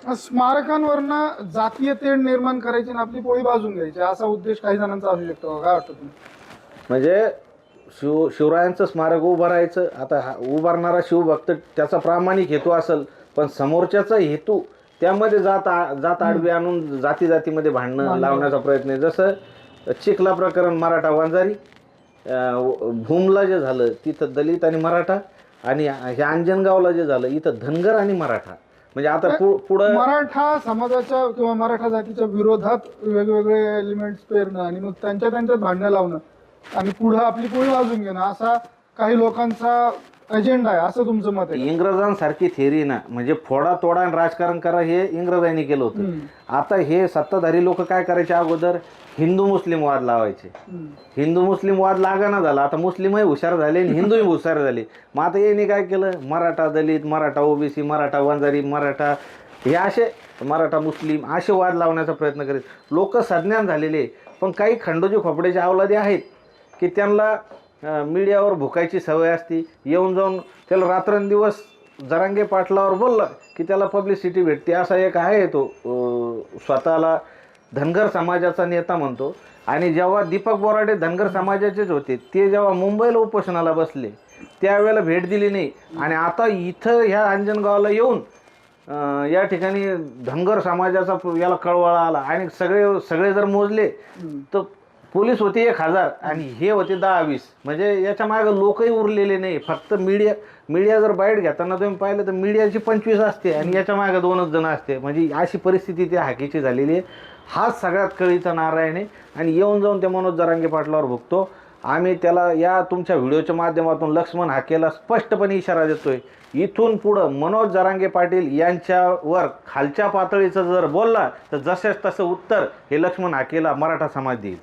स्मारकांवरनं जातीय तेढ निर्माण करायची आणि आपली पोळी भाजून घ्यायची असा उद्देश काही जणांचा असू शकतो. काय वाटतं तुम्ही? म्हणजे शिवरायांचं स्मारक उभारायचं, आता उभारणारा शिवभक्त त्याचा प्रामाणिक हेतू असेल, पण समोरच्याचा हेतू त्यामध्ये जात आडवी आणून जातीमध्ये भांडणं लावण्याचा प्रयत्न आहे. जसं चिखला प्रकरण मराठा वंजारी, भूमला जे झालं तिथं दलित आणि मराठा, आणि ह्या अंजनगावला जे झालं इथं धनगर आणि मराठा. म्हणजे आता पुढं मराठा समाजाच्या किंवा मराठा जातीच्या विरोधात वेगवेगळे एलिमेंट्स पेरणं आणि मग त्यांच्यात भांडणं लावणं आणि पुढं आपली पोळी वाजून घेणं असा काही लोकांचा अजेंडा आहे असं तुमचं मत आहे? इंग्रजांसारखी थेरी ना, म्हणजे फोडा तोडा आणि राजकारण करा हे इंग्रजांनी केलं होतं. आता हे सत्ताधारी लोक काय करायचे, अगोदर हिंदू मुस्लिम वाद लावायचे. हिंदू मुस्लिम वाद लागना झाला, आता मुस्लिमही हुशार झाले आणि हिंदूही हुशार झाले. मग आता यांनी काय केलं, मराठा दलित, मराठा ओबीसी, मराठा वंजारी, मराठा हे असे मराठा मुस्लिम असे वाद लावण्याचा प्रयत्न करीत. लोक सज्ञान झालेले, पण काही खंडोजी खोपड्याचे अवलादे आहेत की त्यांना मीडियावर भुकायची सवय असती. येऊन जाऊन त्याला रात्रंदिवस जरांगे पाटलावर बोलला की त्याला पब्लिसिटी भेटते. असा एक आहे तो स्वतःला धनगर समाजाचा नेता म्हणतो. आणि जेव्हा दीपक बोराडे धनगर समाजाचेच होते, ते जेव्हा मुंबईला उपोषणाला बसले त्यावेळेला भेट दिली नाही. आणि आता इथं ह्या अंजनगावला येऊन या ठिकाणी धनगर समाजाचा याला कळवळा आला आणि सगळे जर मोजले तर पोलीस होते 1000 आणि हे होते 10-20. म्हणजे याच्या मागे लोकही उरलेले नाही. फक्त मीडिया जर बाईट घेताना तुम्ही पाहिलं तर मीडियाची 25 असते आणि याच्या मागे 2च जण असते. म्हणजे अशी परिस्थिती त्या हाकीची झालेली आहे. हाच सगळ्यात कळीचा नारायण आहे. आणि येऊन जाऊन ते मनोज जरांगे पाटलावर भुकतो. आम्ही त्याला या तुमच्या व्हिडिओच्या माध्यमातून लक्ष्मण हाकेला स्पष्टपणे इशारा देतोय, इथून पुढं मनोज जरांगे पाटील यांच्यावर खालच्या पातळीचं जर बोलला तर जसेच तसं उत्तर हे लक्ष्मण हाकेला मराठा समाज देईल.